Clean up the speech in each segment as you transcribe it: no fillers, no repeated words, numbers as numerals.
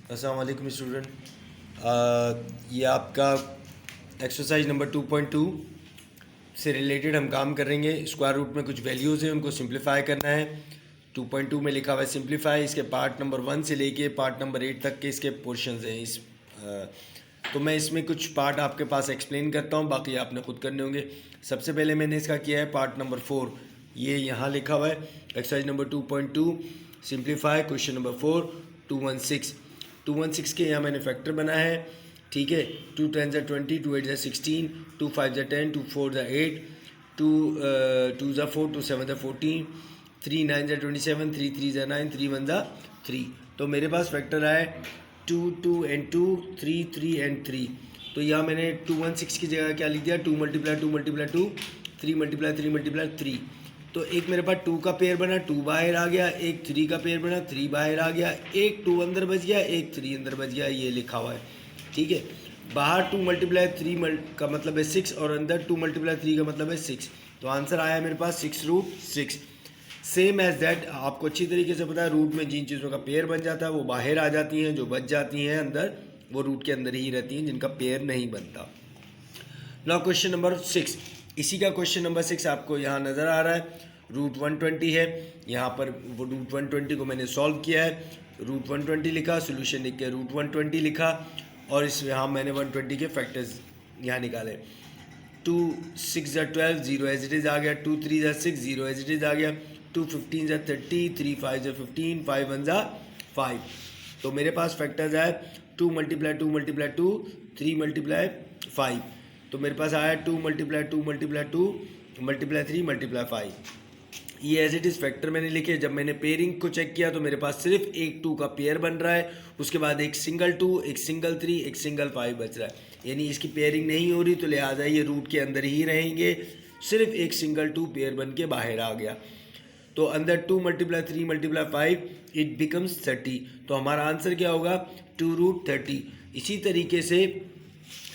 अस्सलाम वालेकुम स्टूडेंट। ये आपका एक्सरसाइज नंबर 2.2 से रिलेटेड हम काम करेंगे। स्क्वायर रूट में कुछ वैल्यूज़ हैं, उनको सिंप्लीफाई करना है। 2.2 में लिखा हुआ है सिंप्लीफाई। इसके पार्ट नंबर 1 से लेके पार्ट नंबर 8 तक के इसके पोर्शंस हैं। तो मैं इसमें कुछ पार्ट आपके पास एक्सप्लेन करता हूँ, बाकी आपने खुद करने होंगे। सबसे पहले मैंने इसका किया है पार्ट नंबर 4, ये यहाँ लिखा हुआ है exercise number 2.2 simplify question number 4 216 के यहाँ मैंने फैक्टर बनाया है। ठीक है, 2 10 ज़ा 20, 2 8 ज़ा 16, 2 5 ज़ा 10, 2 4 ज़ा 8, 2 ज़ा 4, 2 7 ज़ा 14, 3 9 ज़ा 27, 3 3 ज़ा 9, 3 1 ज़ा 3। तो मेरे पास फैक्टर आया 2 2 एंड 2, 3 3 एंड 3। तो यहाँ मैंने 216 की जगह क्या लिख दिया, 2 मल्टीप्लाई 2 मल्टीप्लाई 2, 3 मल्टीप्लाई 3 मल्टीप्लाई 3। तो एक मेरे पास 2 का पेयर बना, 2 बाहर आ गया। एक 3 का पेयर बना, 3 बाहर आ गया। एक 2 अंदर बच गया, एक 3 अंदर बच गया। ये लिखा हुआ है। ठीक है, बाहर 2 मल्टीप्लाई 3 का मतलब है 6 और अंदर 2 मल्टीप्लाई 3 का मतलब है 6। तो आंसर आया मेरे पास 6√6। सेम एज दैट, आपको अच्छी तरीके से पता है रूट में जिन चीज़ों का पेयर बन जाता है वो बाहर आ जाती हैं, जो बच जाती हैं अंदर वो रूट के अंदर ही रहती हैं, जिनका पेयर नहीं बनता। नाउ क्वेश्चन नंबर 6, इसी का क्वेश्चन नंबर 6 आपको यहाँ नज़र आ रहा है। रूट 120 है, यहाँ पर वो रूट 120 को मैंने सॉल्व किया है। रूट 120 लिखा, सोल्यूशन लिख के रूट 120 लिखा, और इस यहाँ मैंने 120 के फैक्टर्स यहाँ निकाले। 2 6 ज़ा 12, 0 एज इट इज़ आ गया। 2 3 ज़ा 6, 0 एज इट इज़ आ गया। 2 15 ज़ा 30, 3 5 ज़ा 15, 5 1 ज़ा 5। तो मेरे पास फैक्टर्स आए 2 मल्टीप्लाई 2 मल्टीप्लाई 2, 3 मल्टीप्लाई 5। तो मेरे पास आया 2 मल्टीप्लाई 2 मल्टीप्लाई 2 मल्टीप्लाई 3 मल्टीप्लाई 5। ये एज इट इज़ फैक्टर मैंने लिखे। जब मैंने पेयरिंग को चेक किया तो मेरे पास सिर्फ एक 2 का पेयर बन रहा है, उसके बाद एक सिंगल 2, एक सिंगल 3, एक सिंगल 5 बच रहा है। यानी इसकी पेयरिंग नहीं हो रही, तो लिहाजा ये रूट के अंदर ही रहेंगे। सिर्फ एक सिंगल 2 पेयर बन के बाहर आ गया। तो अंदर 2 मल्टीप्लाई 3 मल्टीप्लाई 5 इट बिकम्स 30। तो हमारा आंसर क्या होगा, 2√30। इसी तरीके से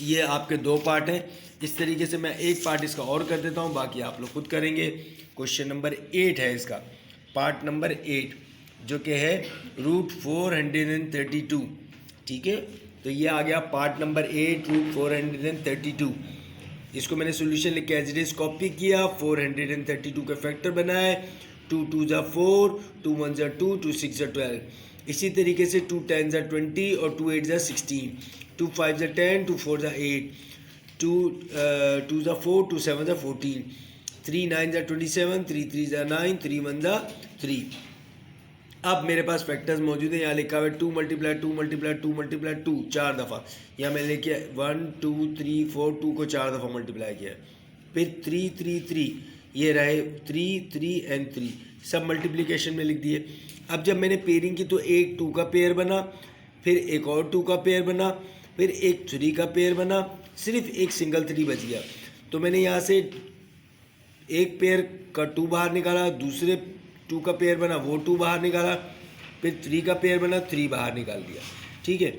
ये आपके 2 पार्ट हैं। इस तरीके से मैं एक पार्ट इसका और कर देता हूँ, बाकी आप लोग खुद करेंगे। क्वेश्चन नंबर 8 है इसका, पार्ट नंबर 8, जो कि है रूट 432। ठीक है, तो ये आ गया पार्ट नंबर 8, रूट 432। इसको मैंने सोल्यूशन लिख के एज इट इज कॉपी किया। 432 का फैक्टर बनाए। 2 2 ज़ा 4, 2 1 ज़ा 2, 2 6 ज़ा 12। इसी तरीके से 2 10 ज़ा 20 और 2 8 ज़ा 16, 2 5 ज़ा 10, 2 4 ज़ा 8, 2 2 ज़ा 4, 2 7 ज़ा 14, 3 9 ज़ा 27, 3 3 ज़ा 9, 3 1 ज़ा 3। अब मेरे पास फैक्टर्स मौजूद है। यहाँ लिखा हुआ है 2 मल्टीप्लाई 2 मल्टीप्लाई 2 मल्टीप्लाई 2 4 दफ़ा। यहाँ मैंने लिखा 1 2 3 4, 2 को 4 दफ़ा मल्टीप्लाई किया। फिर 3 3 3, ये रहे 3 3 एंड 3, सब मल्टीप्लिकेशन में लिख दिए। अब जब मैंने पेयरिंग की तो एक 2 का पेयर बना, फिर एक और 2 का पेयर बना, फिर एक 3 का पेयर बना, सिर्फ एक सिंगल 3 बच गया। तो मैंने यहाँ से एक पेयर का 2 बाहर निकाला, दूसरे 2 का पेयर बना, वो 2 बाहर निकाला, फिर 3 का पेयर बना, 3 बाहर निकाल दिया। ठीक है,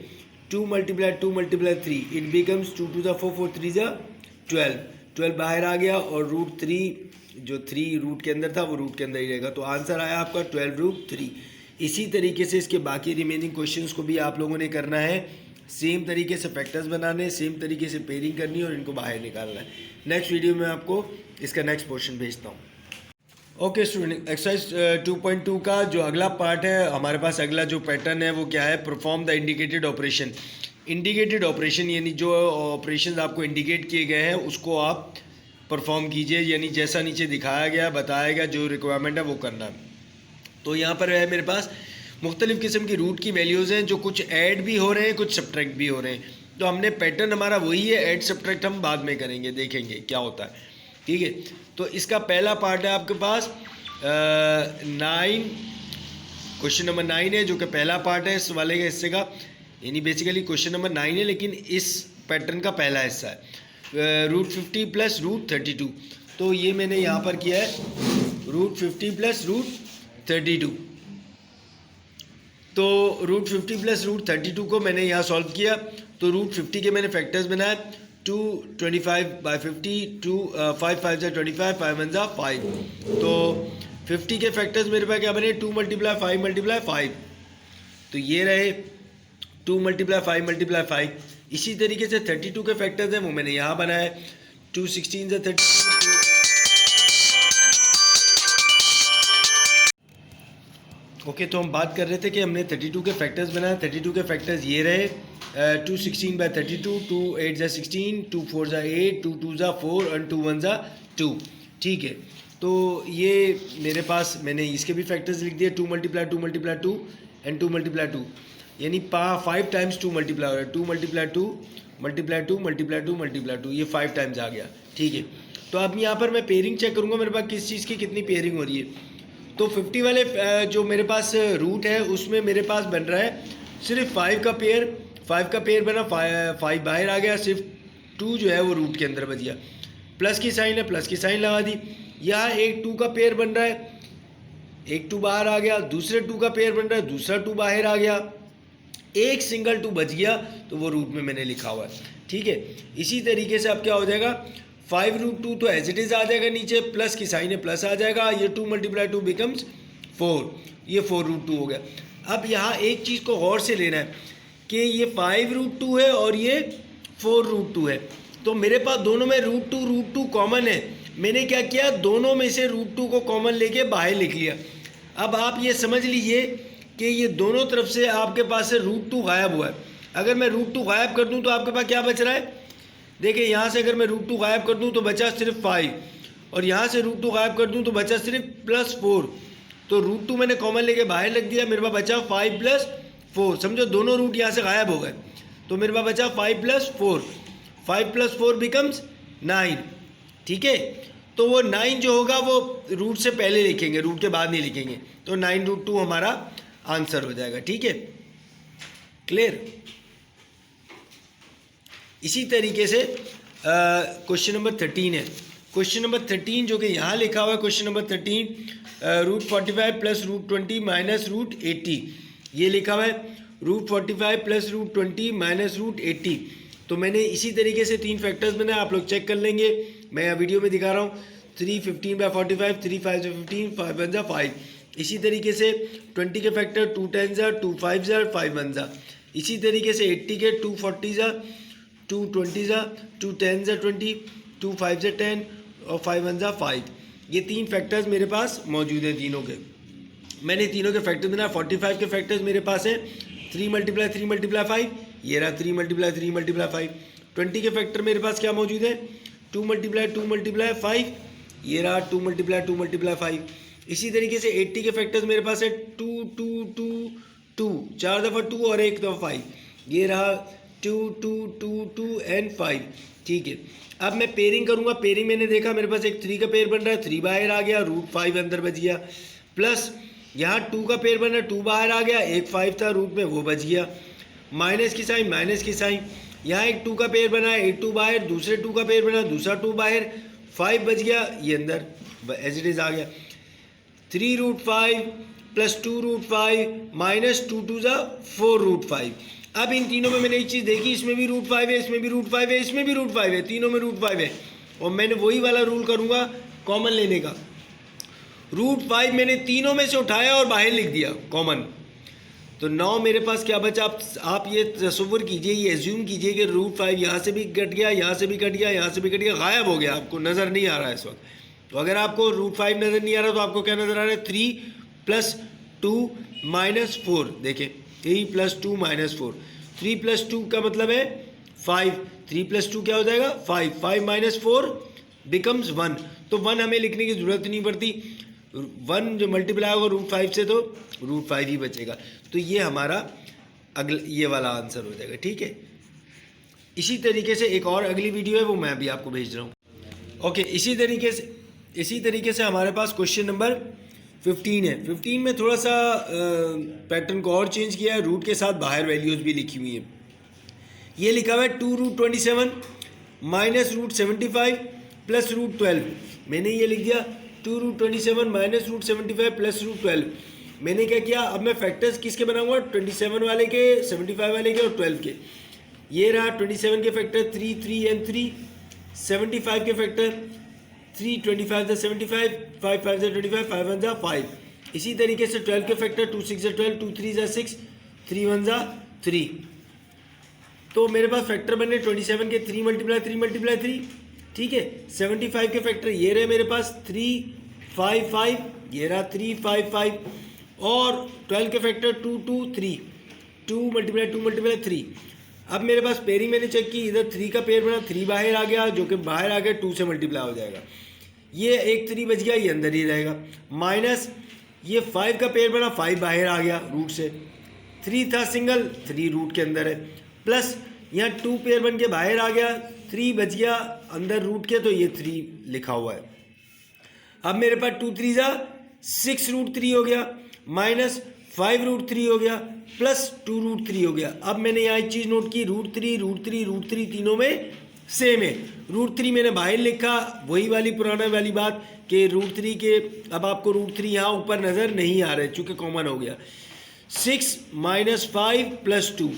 2 मल्टीप्लाई 2 मल्टीप्लाई 3 इट बिकम्स 2 2 ज़ा 4, 4 3 ज़ा 12, 12 बाहर आ गया, और रूट 3 जो 3 रूट के अंदर था वो रूट के अंदर ही रहेगा। तो आंसर आया आपका 12√3। इसी तरीके से इसके बाकी रिमेनिंग क्वेश्चंस को भी आप लोगों ने करना है। सेम तरीके से फैक्टर्स बनाने, सेम तरीके से पेयरिंग करनी है और इनको बाहर निकालना है। नेक्स्ट वीडियो में आपको इसका नेक्स्ट पोर्शन भेजता हूँ। ओके स्टूडेंट, एक्सरसाइज 2.2 का जो अगला पार्ट है, हमारे पास अगला जो पैटर्न है वो क्या है, perform the indicated operation. Indicated operation यानी जो ऑपरेशंस आपको इंडिकेट किए गए हैं उसको आप परफॉर्म कीजिए, यानी जैसा नीचे दिखाया गया बताया गया जो रिक्वायरमेंट है वो करना है। तो यहाँ पर है मेरे पास मुख्तलिफ़ किस्म की रूट की वैल्यूज़ हैं, जो कुछ ऐड भी हो रहे हैं, कुछ सब्ट्रैक्ट भी हो रहे हैं। तो हमने पैटर्न हमारा वही है, ऐड सब्ट्रैक्ट हम बाद में करेंगे, देखेंगे क्या होता है। ठीक है, तो इसका पहला पार्ट है आपके पास 9, क्वेश्चन नंबर 9 है, जो कि पहला पार्ट है इस वाले के हिस्से का। यानी बेसिकली क्वेश्चन नंबर 9 है, लेकिन इस पैटर्न का पहला हिस्सा है। Root 50 plus root 32। तो ये मैंने यहाँ पर किया है रूट 50 प्लस रूट 32। तो रूट 50 प्लस रूट 32 को मैंने यहाँ सॉल्व किया। तो रूट 50 के मैंने फैक्टर्स बनाए 2 25/50, 2 5 5 ज़ा 25, 5 1 ज़ा 5। तो 50 के फैक्टर्स मेरे पास क्या बने, 2 मल्टीप्लाई 5 मल्टीप्लाई 5। तो ये रहे 2 मल्टीप्लाई 5 मल्टीप्लाई 5। इसी तरीके से 32 के फैक्टर्स हैं वो मैंने यहाँ बनाया है। 2 16 से 32। ओके, तो हम बात कर रहे थे कि हमने 32 के फैक्टर्स बनाए। 32 के फैक्टर्स ये रहे 2 16 बाई 32, 2 8 ज़ा 16, 2 4 ज़ा 8, 2 2 ज़ा 4 और 2 1 ज़ा 2। ठीक है, तो ये मेरे पास मैंने इसके भी फैक्टर्स लिख दिए। 2 मल्टीप्लाई 2 मल्टीप्लाई 2 एंड 2 मल्टीप्लाई 2, यानी 5 टाइम्स 2 मल्टीप्लाई हो रहा है। 2 मल्टीप्लाई 2 मल्टीप्लाई 2 मल्टीप्लाई 2 मल्टीप्लाई 2, ये 5 टाइम्स आ गया। ठीक है, तो अब यहाँ पर मैं पेयरिंग चेक करूँगा मेरे पास किस चीज़ की कितनी पेयरिंग हो रही है। तो 50 वाले जो मेरे पास रूट है उसमें मेरे पास बन रहा है सिर्फ 5 का पेयर। 5 का पेयर बना, 5 बाहर आ गया, सिर्फ 2 जो है वो रूट के अंदर बच गया। प्लस की साइन है, प्लस की साइन लगा दी। यहाँ एक 2 का पेयर बन रहा है, एक 2 बाहर आ गया। दूसरे 2 का पेयर बन रहा है, दूसरा 2 बाहर आ गया। एक सिंगल 2 बच गया तो वो रूट में मैंने लिखा हुआ है। ठीक है, इसी तरीके से अब क्या हो जाएगा, 5√2 तो एज इट इज़ आ जाएगा नीचे, प्लस की साइन है प्लस आ जाएगा। ये 2 मल्टीप्लाई 2 बिकम्स 4, ये 4√2 हो गया। अब यहाँ एक चीज़ को गौर से लेना है कि ये 5√2 है और ये 4√2 है, तो मेरे पास दोनों में √2 कॉमन है। मैंने क्या किया, दोनों में से √2 को कॉमन लेके बाहर लिख लिया। अब आप ये समझ लीजिए कि ये दोनों तरफ से आपके पास से √2 गायब हुआ है। अगर मैं √2 गायब कर दूँ तो आपके पास क्या बच रहा है, देखिए यहाँ से अगर मैं √2 गायब कर दूँ तो बचा सिर्फ 5, और यहाँ से √2 गायब कर दूँ तो बचा सिर्फ +4। तो √2 मैंने कॉमन लेके बाहर लग दिया, मेरे पास बचा 5 + 4। समझो दोनों रूट यहाँ से गायब हो गए, तो मेरे पास बचा 5 + 4। 5 + 4 बिकम्स 9। ठीक है, तो वो 9 जो होगा वो रूट से पहले लिखेंगे, रूट के बाद नहीं लिखेंगे, तो 9√2 हमारा आंसर हो जाएगा। ठीक है, क्लियर। इसी तरीके से क्वेश्चन नंबर 13 है। क्वेश्चन नंबर 13 जो कि यहाँ लिखा हुआ है, क्वेश्चन नंबर 13 √45 + √20 माइनस √80, ये लिखा हुआ है √45 + √20 माइनस √80। तो मैंने इसी तरीके से 3 फैक्टर्स बनाए, आप लोग चेक कर लेंगे, मैं यहाँ वीडियो में दिखा रहा हूँ। 3 15 बाई 45, 3 5 से 15, 5 1 5। इसी तरीके से 20 के फैक्टर 2 10 2 5 5 1। इसी तरीके से 80 के 2 40 2 20 2 10 20, 2 5 10 और 5 1 5। ये 3 फैक्टर्स मेरे पास मौजूद हैं तीनों के। मैंने तीनों के फैक्टर्स बनाए। 45 के फैक्टर्स मेरे पास हैं 3 मल्टीप्लाई 3 मल्टीप्लाई 5, ये रहा 3 मल्टीप्लाई 3 मल्टीप्लाई 5। 20 के फैक्टर मेरे पास क्या मौजूद है, 2 मल्टीप्लाई 2 मल्टीप्लाई 5, ये रहा 2 मल्टीप्लाई 2 मल्टीप्लाई 5। इसी तरीके से 80 के फैक्टर्स मेरे पास है 2 2 2 2, 4 दफ़ा 2 और 1 दफ़ा 5, ये रहा 2 2 2 2 एंड 5। ठीक है, अब मैं पेयरिंग करूंगा। पेयरिंग मैंने देखा मेरे पास एक 3 का पेयर बन रहा है, 3 बाहर आ गया, √5 अंदर बच गया। प्लस यहाँ 2 का पेयर बन रहा है, 2 बाहर आ गया, एक 5 था रूट में वो बच गया। माइनस की साइन, माइनस की साइन, यहाँ एक 2 का पेयर बना है, एक 2 बाहर, दूसरे 2 का पेयर बना, दूसरा 2 बाहर, 5 बच गया, ये अंदर एज इट इज़ आ गया। 3√5 + 2√5 माइनस 2 2 ज़ा 4√5। अब इन तीनों में मैंने एक चीज़ देखी, इसमें भी √5 है, इसमें भी √5 है, इसमें भी √5 है, तीनों में √5 है, और मैंने वही वाला रूल करूँगा कॉमन लेने का। √5 मैंने तीनों में से उठाया और बाहर लिख दिया कॉमन, तो 9 मेरे पास क्या बचा। आप ये तसव्वुर कीजिए, ये एज्यूम कीजिए कि √5 यहाँ से भी कट गया, यहाँ से भी कट गया, यहाँ से भी कट गया, गायब हो गया, आपको नज़र नहीं आ रहा है इस वक्त। तो अगर आपको √5 नज़र नहीं आ रहा तो आपको क्या नज़र आ रहा है, 3 + 2 - 4। देखें 3 + 2 - 4, 3 + 2 का मतलब है 5, 3 + 2 क्या हो जाएगा 5, 5 - 4 बिकम्स 1। तो 1 हमें लिखने की ज़रूरत नहीं पड़ती, 1 जो मल्टीप्लाई होगा √5 से तो √5 ही बचेगा। तो ये हमारा ये वाला आंसर हो जाएगा। ठीक है, इसी तरीके से एक और अगली वीडियो है वो मैं भी आपको भेज रहा हूँ। ओके, इसी तरीके से हमारे पास क्वेश्चन नंबर 15 है। 15 में थोड़ा सा पैटर्न को और चेंज किया है, रूट के साथ बाहर वैल्यूज़ भी लिखी हुई है। ये लिखा हुआ है 2√27 माइनस √75 प्लस √12। मैंने ये लिख दिया 2√27 माइनस √75 प्लस √12। मैंने क्या किया, अब मैं फैक्टर्स किसके बनाऊंगा, 27 वाले के, 75 वाले के और 12 के। ये रहा 27 के फैक्टर 3 3 एंड 3, 75 के फैक्टर 3 25 + 75, 5 5 = 25, 5 1 = 5। इसी तरीके से 12 के फैक्टर 2 6 = 12, 2 3 = 6, 3 1 = 3। तो मेरे पास फैक्टर बने 27 के 3 × 3 × 3, ठीक है। 75 के फैक्टर ये रहे मेरे पास 3, 5, 5, ये रहा 3, 5, 5, और 12 के फैक्टर 2, 2, 3, 2 × 3। अब मेरे पास पेयरिंग मैंने चेक की, इधर 3 का पेयर बना, 3 बाहर आ गया, जो कि बाहर आ गया 2 से मल्टीप्लाई हो जाएगा, ये एक 3 बच गया, ये अंदर ही रहेगा, माइनस ये 5 का पेयर बना, 5 बाहर आ गया रूट से, 3 था सिंगल, 3 रूट के अंदर है, प्लस यहाँ 2 पेयर बन के बाहर आ गया, 3 बच गया अंदर रूट के, तो ये 3 लिखा हुआ है। अब मेरे पास 2 3 जा 6√3 हो गया, माइनस 5√3 हो गया, प्लस 2√3 हो गया। अब मैंने यहाँ एक चीज़ नोट की, √3 तीनों में सेम है। √3 मैंने बाहर लिखा, वही वाली पुराना वाली बात कि √3 के, अब आपको √3 यहाँ ऊपर नज़र नहीं आ रहा है चूँकि कॉमन हो गया। 6 - 5 + 2,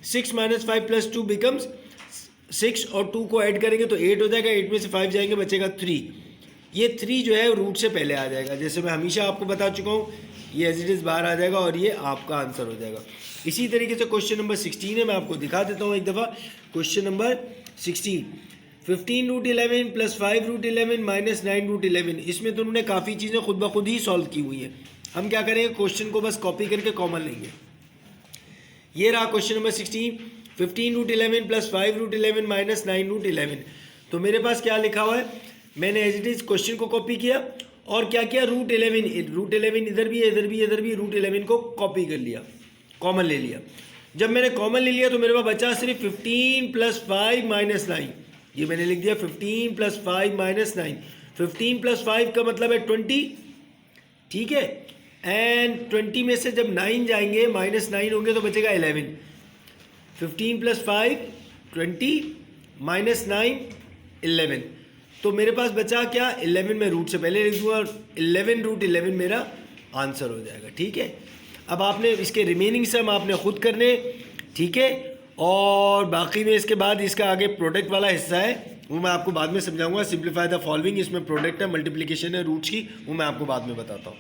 6 - 5 + 2 बिकम्स 6, और 2 को ऐड करेंगे तो 8 हो जाएगा, 8 में से 5 जाएंगे, बचेगा 3। ये 3 जो है रूट से पहले आ जाएगा, जैसे मैं हमेशा आपको बता चुका हूँ, ये एज इट इज़ बाहर आ जाएगा और ये आपका आंसर हो जाएगा। इसी तरीके से क्वेश्चन नंबर 16 है, मैं आपको दिखा देता हूँ एक दफ़ा। Question number 16, 15√11 + 5√11 - 9√11। इसमें तो उन्होंने काफ़ी चीज़ें खुद ब खुद ही सॉल्व की हुई हैं। हम क्या करेंगे, क्वेश्चन को बस कॉपी करके कॉमन लेंगे। ये रहा क्वेश्चन नंबर 16, 15√11 + 5√11 - 9√11। तो मेरे पास क्या लिखा हुआ है, मैंने एज इट इज़ क्वेश्चन को कॉपी किया और क्या किया, √11 इधर भी है, इधर भी, इधर भी, √11 को कॉपी कर लिया, कॉमन ले लिया। जब मैंने कॉमन ले लिया तो मेरे पास बचा सिर्फ 15 + 5 - 9। ये मैंने लिख दिया 15 + 5 - 9। 15 + 5 का मतलब है 20, ठीक है। एंड 20 में से जब 9 जाएंगे, -9 होंगे तो बचेगा 11। 15 + 5 20 - 9 11। तो मेरे पास बचा क्या, 11 में रूट से पहले लिख दूंगा, 11√11 मेरा आंसर हो जाएगा, ठीक है। अब आपने इसके रिमेनिंग सम आपने खुद करने, ठीक है। और बाकी में इसके बाद इसका आगे प्रोडक्ट वाला हिस्सा है, वो मैं आपको बाद में समझाऊंगा। सिंप्लीफाई द फॉलोइंग, इसमें प्रोडक्ट है, मल्टीप्लिकेशन है रूट्स की, वो मैं आपको बाद में बताता हूँ।